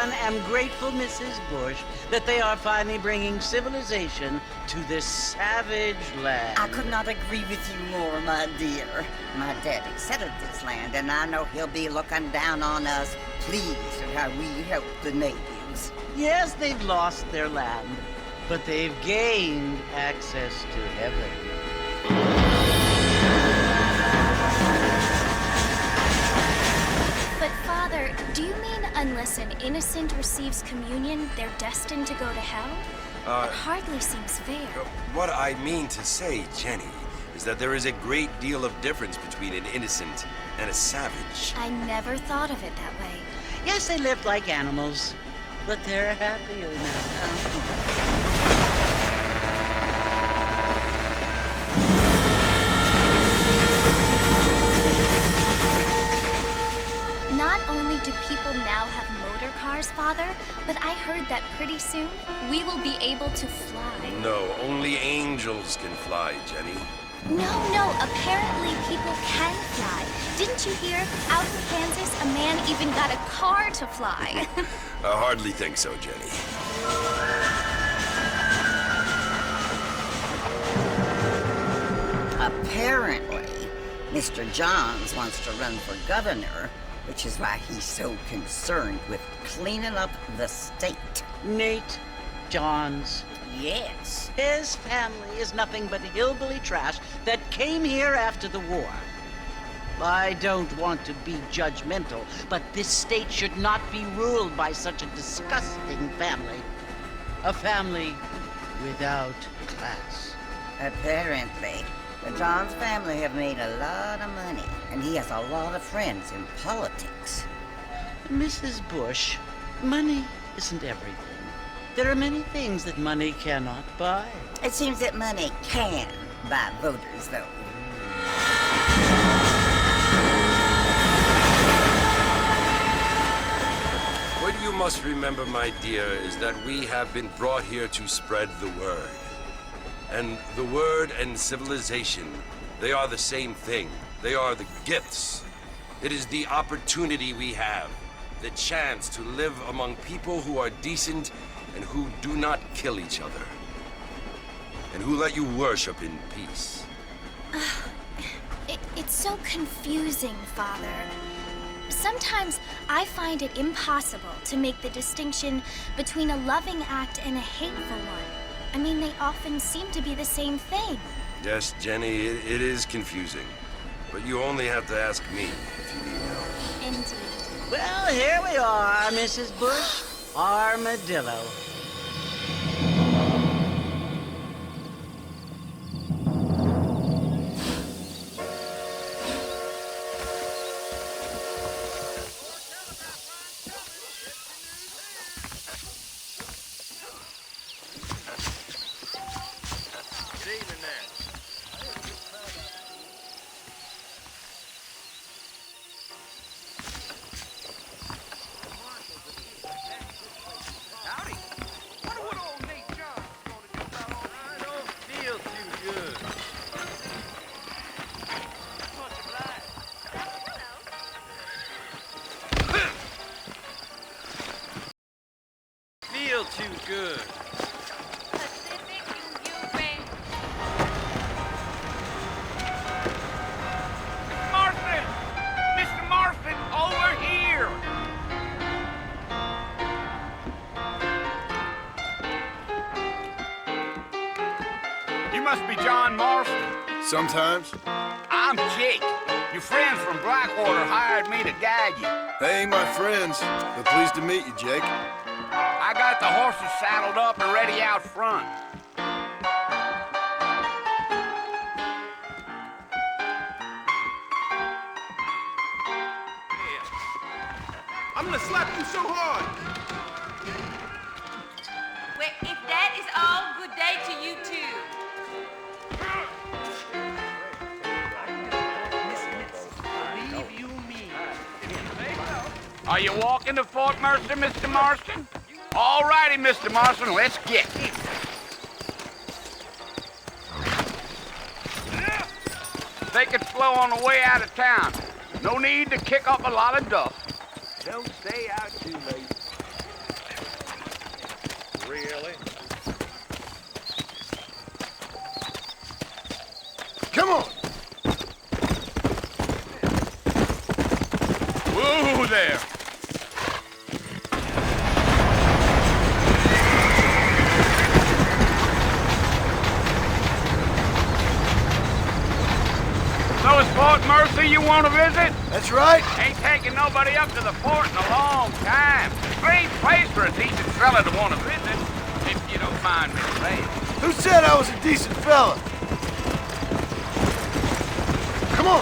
one, am grateful, Mrs. Bush, that they are finally bringing civilization to this savage land. I could not agree with you more, my dear. My daddy settled this land, and I know he'll be looking down on us, pleased at how we help the natives. Yes, they've lost their land, but they've gained access to heaven. But Father, do you mean unless an innocent receives communion, they're destined to go to hell? It hardly seems fair. What I mean to say, Jenny, is that there is a great deal of difference between an innocent and a savage. I never thought of it that way. Yes, they lived like animals, but they're happier now. Not only do people now have motor cars, Father, but I heard that pretty soon we will be able to fly. No, only angels can fly, Jenny. No, apparently people can fly. Didn't you hear? Out in Kansas, a man even got a car to fly. I hardly think so, Jenny. Apparently, Mr. Johns wants to run for governor, which is why he's so concerned with cleaning up the state. Nate Johns. Yes. His family is nothing but hillbilly trash that came here after the war. I don't want to be judgmental, but this state should not be ruled by such a disgusting family. A family without class. Apparently, the Johns family have made a lot of money, and he has a lot of friends in politics. Mrs. Bush, money isn't everything. There are many things that money cannot buy. It seems that money can buy voters, though. What you must remember, my dear, is that we have been brought here to spread the word. And the word and civilization, they are the same thing. They are the gifts. It is the opportunity we have, the chance to live among people who are decent and who do not kill each other, and who let you worship in peace. It's so confusing, Father. Sometimes I find it impossible to make the distinction between a loving act and a hateful one. I mean, they often seem to be the same thing. Yes, Jenny, it is confusing. But you only have to ask me if you need help. Indeed. Well, here we are, Mrs. Bush. Armadillo. Too good. Pacific Union. Marston! Mr. Marston, over here! You must be John Marston. Sometimes. I'm Jake. Your friends from Blackwater hired me to guide you. They ain't my friends, but pleased to meet you, Jake. I got the horses saddled up and ready out front. I'm gonna slap you so hard! Well, if that is all, good day to you too. Believe you me. Are you walking to Fort Mercer, Mr. Marston? All righty, Mr. Marston, let's get. Take it slow on the way out of town. No need to kick up a lot of dust. Don't stay out too late. Come on! Whoa there! So it's Fort Mercy you want to visit? That's right. Ain't taking nobody up to the fort in a long time. Great place for a decent fella to want to visit, if you don't mind me saying. Who said I was a decent fella? Come on!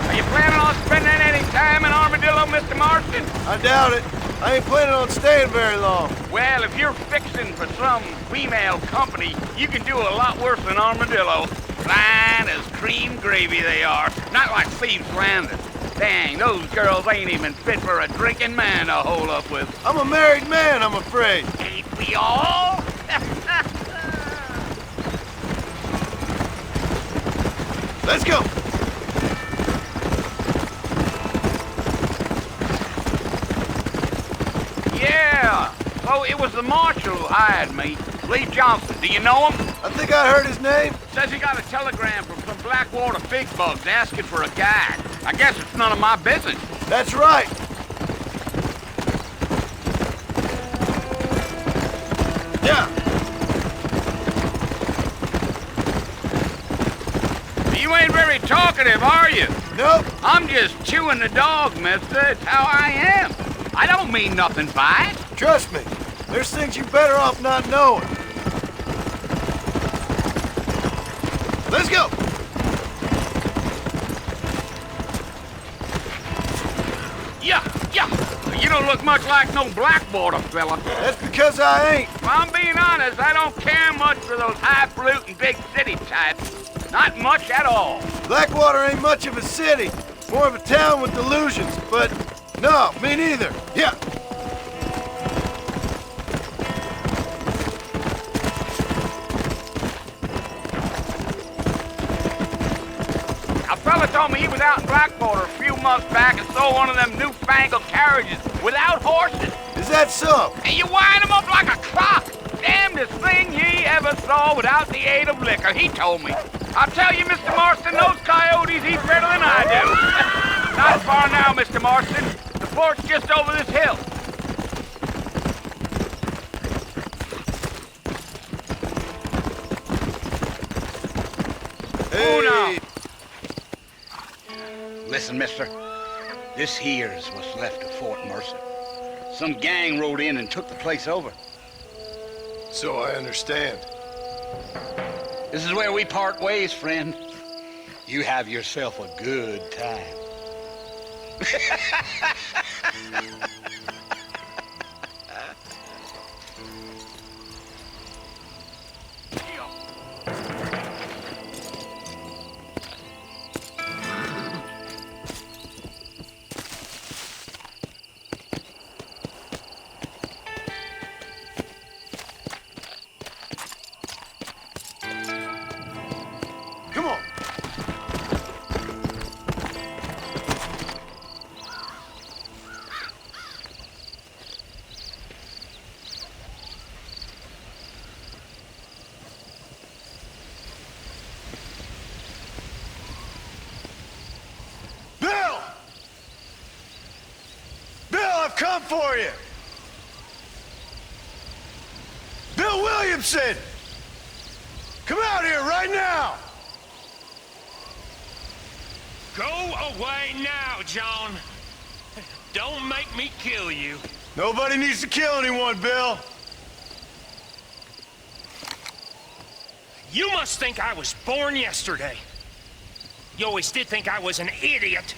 Are you planning on spending any time in Armadillo, Mr. Marston? I doubt it. I ain't planning on staying very long. Well, if you're fixing for some female company, you can do a lot worse than Armadillo. Fine as cream gravy they are. Not like Thieves Landing. Dang, those girls ain't even fit for a drinking man to hole up with. I'm a married man, I'm afraid. Ain't we all? Let's go! Yeah. Oh, it was the marshal who hired me. Lee Johnson. Do you know him? I think I heard his name. Says he got a telegram from some Blackwater big bugs asking for a guide. I guess it's none of my business. That's right. Yeah. You ain't very talkative, are you? Nope. I'm just chewing the dog, mister. It's how I am. I don't mean nothing by it. Trust me. There's things you're better off not knowing. Let's go! Yeah. You don't look much like no Blackwater fella. That's because I ain't. If I'm being honest, I don't care much for those highfalutin big city types. Not much at all. Blackwater ain't much of a city. More of a town with delusions, but no, me neither. Yeah. A fella told me he was out in Blackwater a few months back and saw one of them newfangled carriages without horses. Is that so? And you wind him up like a clock. Damnedest thing ye ever saw without the aid of liquor, he told me. I'll tell you, Mr. Marston, those coyotes eat better than I do. Not far now, Mr. Marston. The fort's just over this hill. Hey. Oh, no. Listen, mister. This here's what's left of Fort Mercer. Some gang rode in and took the place over. So I understand. This is where we part ways, friend. You have yourself a good time. Come on. Bill! Bill, I've come for you! Bill Williamson! Come out here right now! Go away now, John. Don't make me kill you. Nobody needs to kill anyone, Bill. You must think I was born yesterday. You always did think I was an idiot.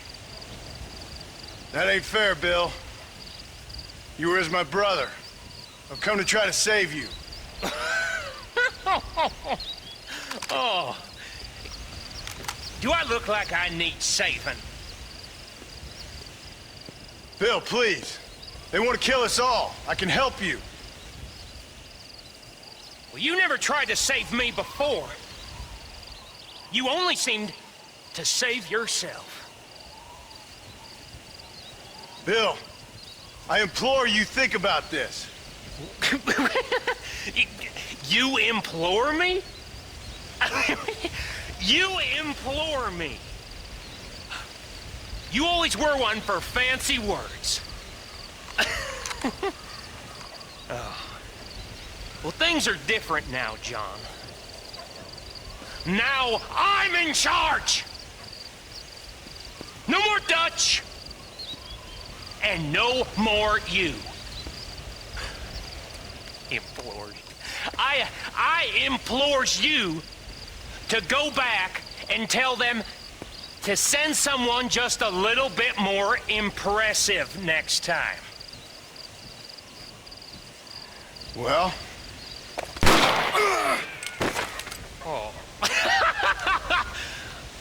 That ain't fair, Bill. You were as my brother. I've come to try to save you. Oh. Do I look like I need saving? Bill, please. They want to kill us all. I can help you. Well, you never tried to save me before. You only seemed to save yourself. Bill, I implore you think about this. You implore me? You implore me. You always were one for fancy words. Oh. Well, things are different now, John. Now I'm in charge! No more Dutch! And no more you. Implored. I implores you to go back and tell them to send someone just a little bit more impressive next time. Well? Oh.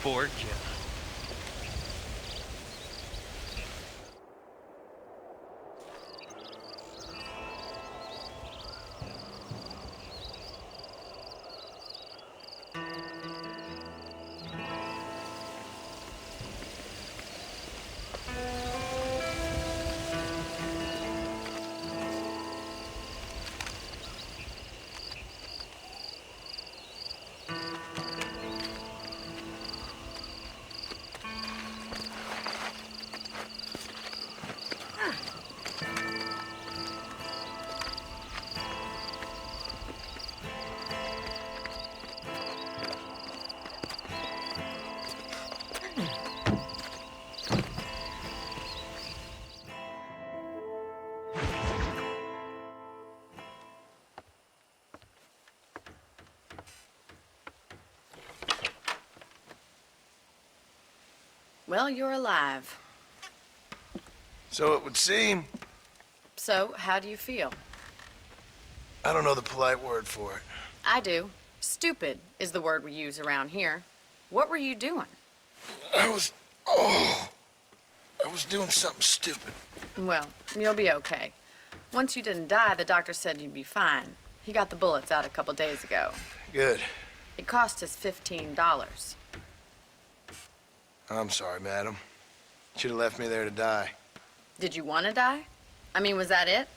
Poor John. Well, you're alive. So it would seem. So, how do you feel? I don't know the polite word for it. I do. Stupid is the word we use around here. What were you doing? I was doing something stupid. Well, you'll be okay. Once you didn't die, the doctor said you'd be fine. He got the bullets out a couple days ago. Good. It cost us $15. I'm sorry, madam. Should have left me there to die. Did you want to die? I mean, was that it?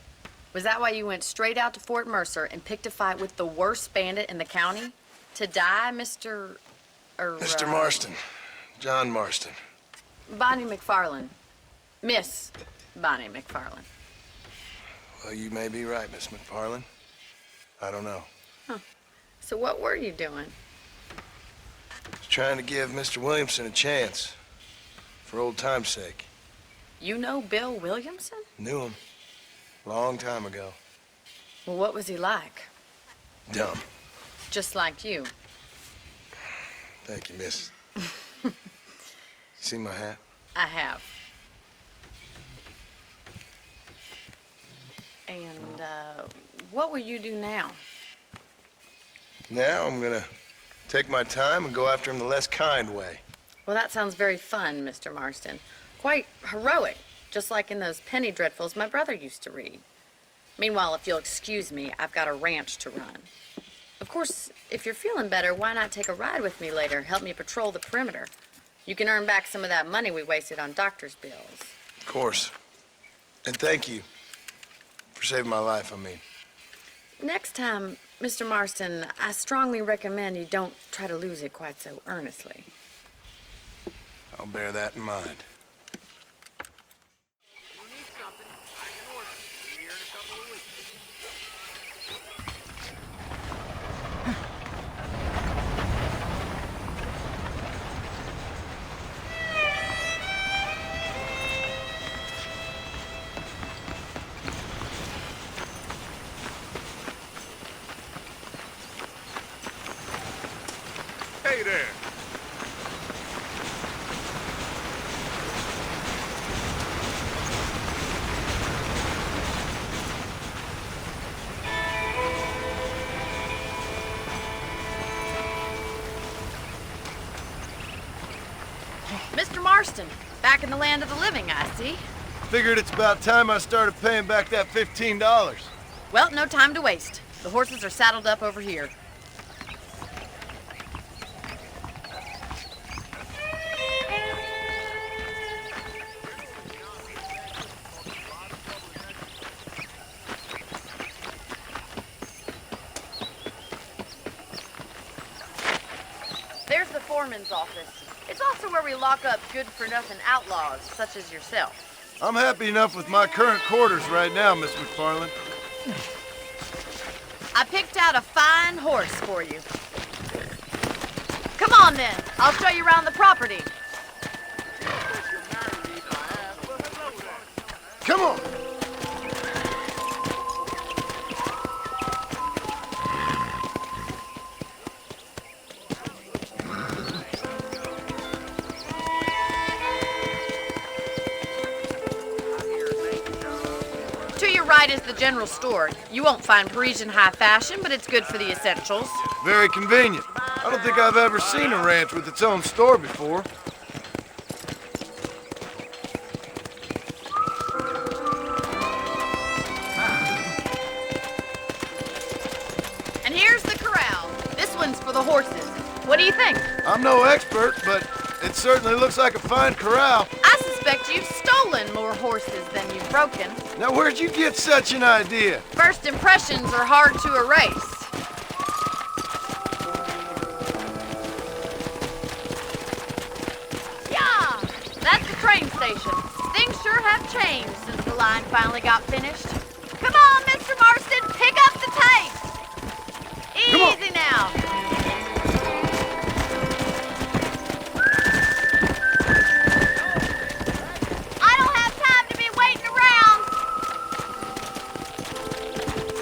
Was that why you went straight out to Fort Mercer and picked a fight with the worst bandit in the county? To die, Mr. Mr. Marston. John Marston. Bonnie McFarlane. Miss Bonnie McFarlane. Well, you may be right, Miss McFarlane. I don't know. Huh. So what were you doing? I was trying to give Mr. Williamson a chance. For old time's sake. You know Bill Williamson? Knew him. Long time ago. Well, what was he like? Dumb. Just like you. Thank you, miss. You see my hat? I have. And, what will you do now? Now I'm gonna take my time and go after him the less kind way. Well, that sounds very fun, Mr. Marston. Quite heroic, just like in those penny dreadfuls my brother used to read. Meanwhile, if you'll excuse me, I've got a ranch to run. Of course, if you're feeling better, why not take a ride with me later? Help me patrol the perimeter. You can earn back some of that money we wasted on doctor's bills. Of course. And thank you for saving my life, I mean. Next time, Mr. Marston, I strongly recommend you don't try to lose it quite so earnestly. I'll bear that in mind. Hey there. Mr. Marston, back in the land of the living, I see. Figured it's about time I started paying back that $15. Well, no time to waste. The horses are saddled up over here. foreman's office. It's also where we lock up good-for-nothing outlaws, such as yourself. I'm happy enough with my current quarters right now, Miss McFarland. I picked out a fine horse for you. Come on, then. I'll show you around the property. Come on! To your right is the general store. You won't find Parisian high fashion, but it's good for the essentials. Very convenient. I don't think I've ever seen a ranch with its own store before. And here's the corral. This one's for the horses. What do you think? I'm no expert, but it certainly looks like a fine corral. I suspect you've stolen more horses than you've broken. Now, where'd you get such an idea? First impressions are hard to erase. Yeah, that's the train station. Things sure have changed since the line finally got finished. Come on, Mr. Marston, pick up the tape. Easy now.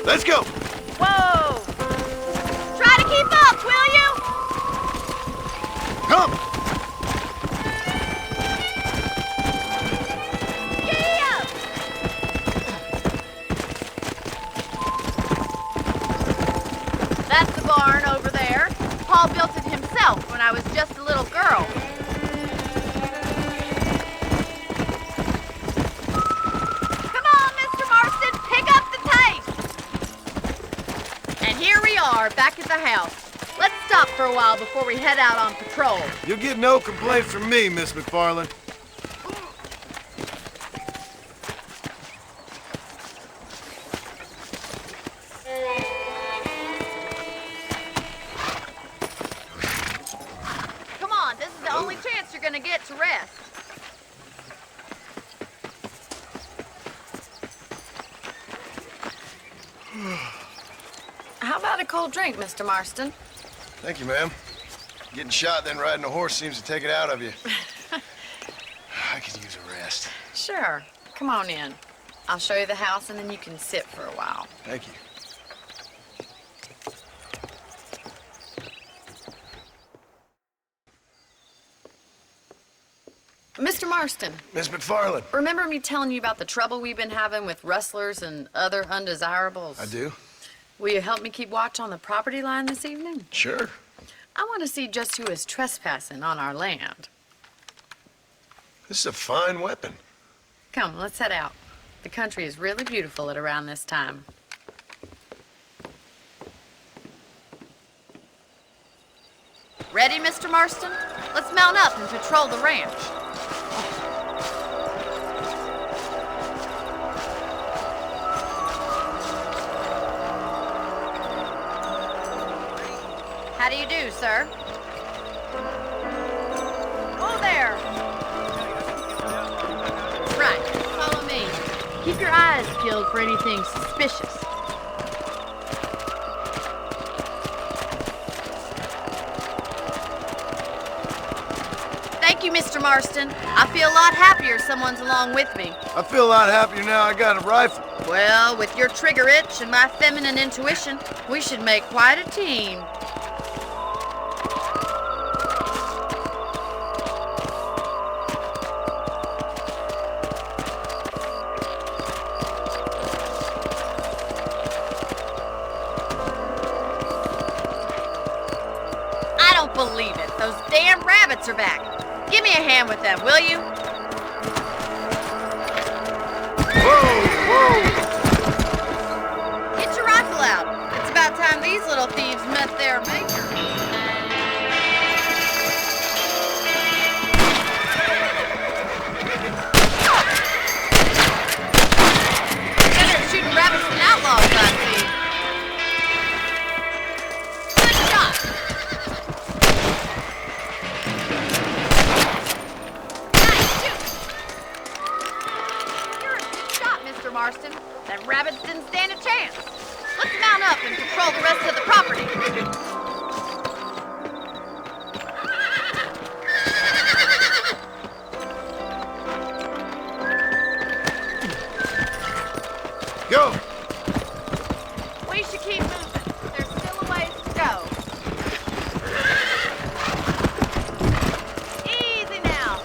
Let's go! Whoa! Try to keep up, will you? Come! Yeah! That's the barn over there. Paul built it himself when I was just a little girl. Come on, Mr. Marston, pick up the tape! And here we are, back at the house. Let's stop for a while before we head out on patrol. You'll get no complaints from me, Miss McFarland. Come on, this is the only chance you're gonna get to rest. How about a cold drink, Mr. Marston? Thank you, ma'am. Getting shot, then riding a horse seems to take it out of you. I could use a rest. Sure. Come on in. I'll show you the house, and then you can sit for a while. Thank you. Mr. Marston, Miss McFarland. remember me telling you about the trouble we've been having with rustlers and other undesirables? I do? Will you help me keep watch on the property line this evening? Sure. I want to see just who is trespassing on our land. This is a fine weapon. Come, let's head out. The country is really beautiful at around this time. Ready, Mr. Marston? Let's mount up and patrol the ranch. How do you do, sir? Oh, there. Right, follow me. Keep your eyes peeled for anything suspicious. Thank you, Mr. Marston. I feel a lot happier someone's along with me. I feel a lot happier now I got a rifle. Well, with your trigger itch and my feminine intuition, we should make quite a team. I don't believe it. Those damn rabbits are back. Give me a hand with them, will you? Whoa, whoa! Get your rifle out. It's about time these little thieves met their maker. Better at shooting rabbits than outlaws, I see. Good shot. Marston. That rabbits didn't stand a chance. Let's mount up and patrol the rest of the property. Go! We should keep moving. There's still a ways to go. Easy now.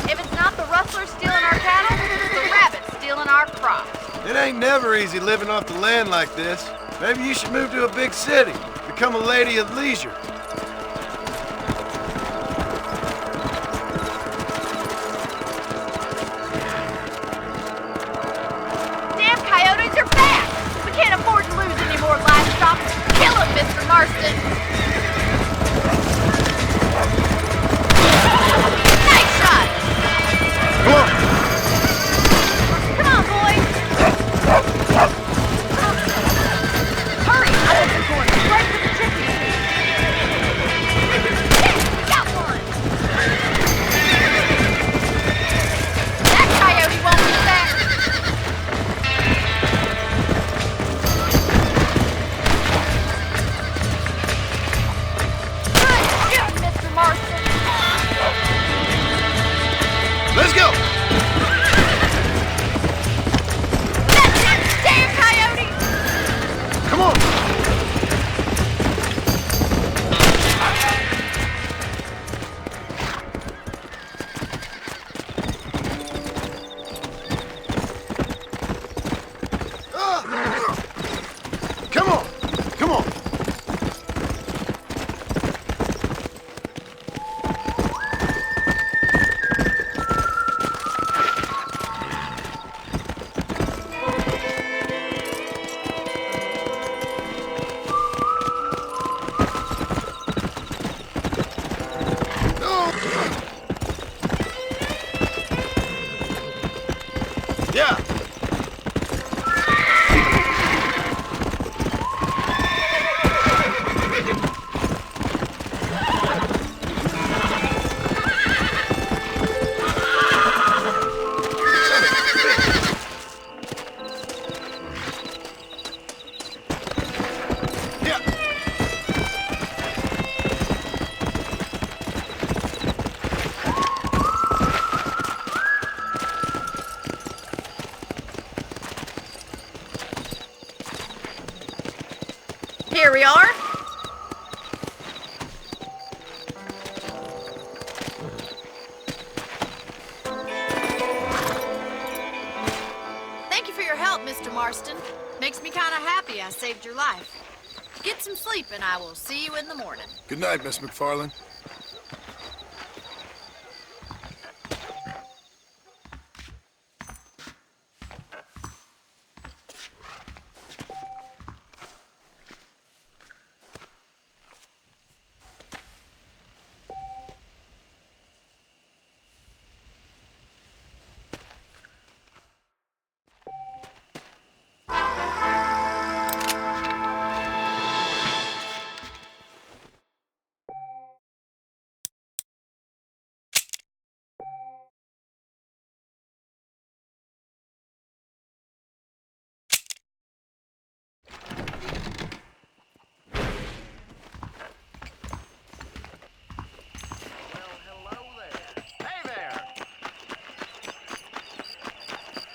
If it's not the rustlers stealing our cattle, it's the rabbits stealing our crops. It ain't never easy living off the land like this. Maybe you should move to a big city. Become a lady of leisure. Damn coyotes are back! We can't afford to lose any more livestock. Kill them, Mr. Marston! Nice shot! Come on! Come on, boys! Hurry! I want the corn straight to the chickens! Yeah, got one! That coyote won't be back! Good shooting, Mr. Marston! Let's go! That's it! Damn coyote! Come on! Come on! Come on! Yeah! Yeah! Here we are. Thank you for your help, Mr. Marston. Makes me kind of happy I saved your life. Get some sleep and I will see you in the morning. Good night, Miss McFarland.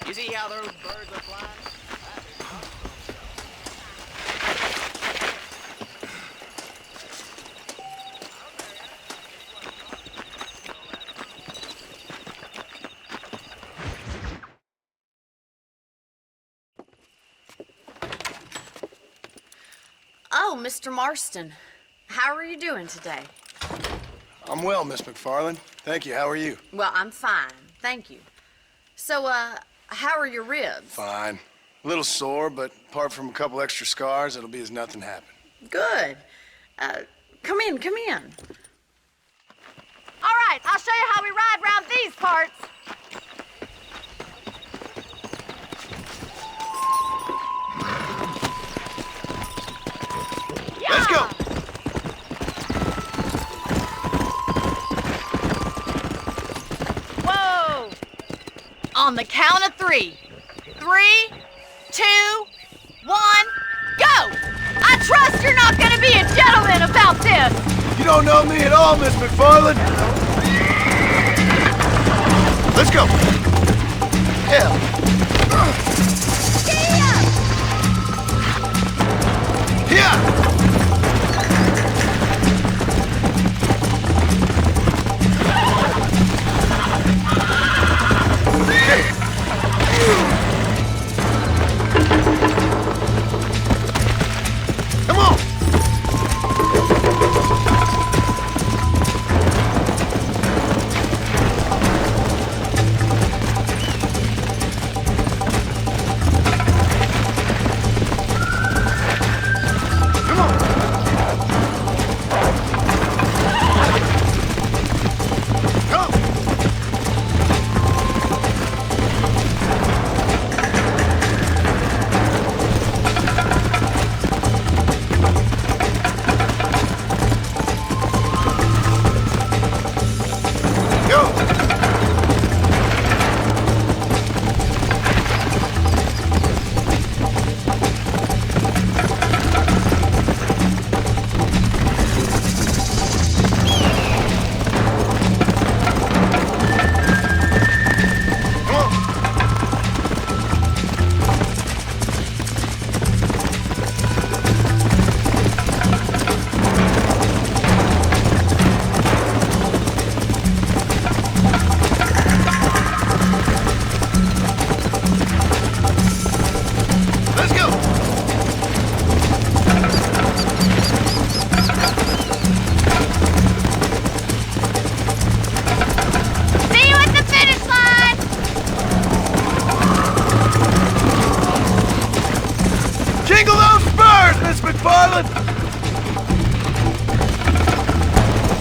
You see how those birds are flying? Oh, Mr. Marston. How are you doing today? I'm well, Miss McFarland. Thank you. How are you? Well, I'm fine. Thank you. So, how are your ribs? Fine. A little sore, but apart from a couple extra scars, it'll be as nothing happened. Good. Come in, come in. All right, I'll show you how we ride around these parts. Let's go! Whoa! On the count of 3. 3, 2, 1, go! I trust you're not gonna be a gentleman about this! You don't know me at all, Miss McFarland. Let's go. Hell. Yeah! Come on!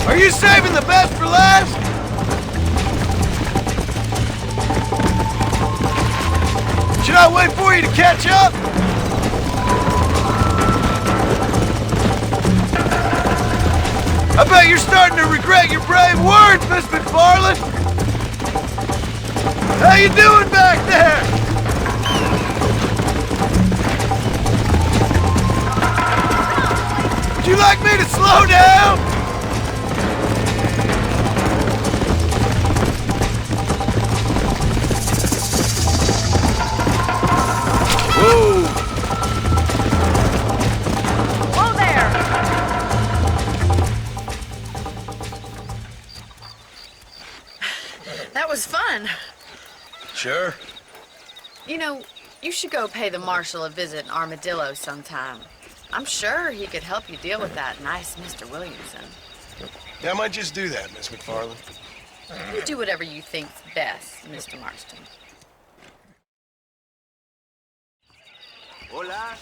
Are you saving the best for last? Should I wait for you to catch up? I bet you're starting to regret your brave words, Miss McFarland. How you doing back there? Would you like me to slow down? Whoa! Whoa there! That was fun. Sure. You know, you should go pay the Marshal a visit in Armadillo sometime. I'm sure he could help you deal with that nice Mr. Williamson. Yeah, I might just do that, Miss McFarland. You do whatever you think's best, Mr. Marston. Hola.